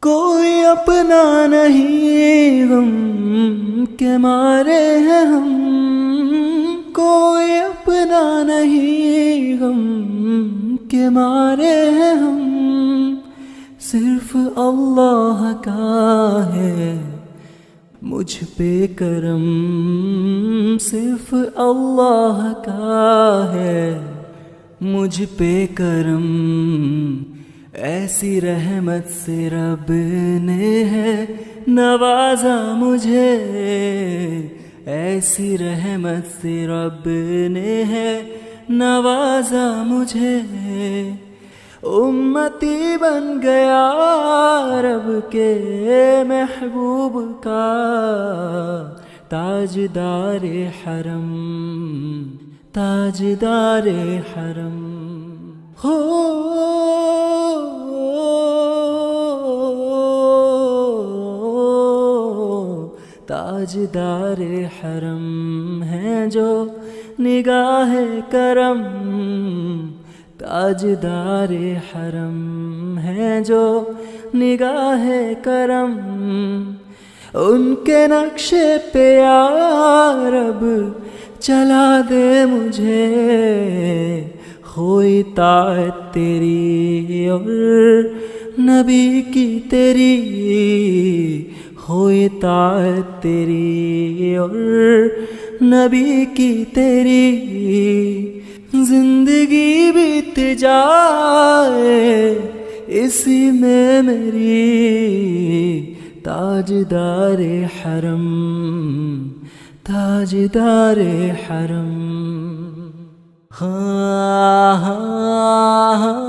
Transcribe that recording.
کوئی اپنا نہیں غم کے مارے ہیں ہم، کوئی اپنا نہیں غم کے مارے ہیں ہم، صرف اللہ کا ہے مجھ پہ کرم، صرف اللہ کا ہے مجھ پہ کرم، ایسی رحمت سے رب نے ہے نوازا مجھے، ایسی رحمت سے رب نے ہے نوازا مجھے، امتی بن گیا رب کے محبوب کا تاجدار حرم، تاجدار حرم ہو، تاجدار حرم ہیں جو نگاہ کرم، تاجدار حرم ہیں جو نگاہ کرم، ان کے نقشے پہ یا رب چلا دے مجھے، ہو اطاعت تیری اور نبی کی تیری، ہو اطاعت تیری اور نبی کی تیری، زندگی بیت جائے اسی میں میری، تاجدار حرم، تاجدار حرم ہاں ہاں ہاں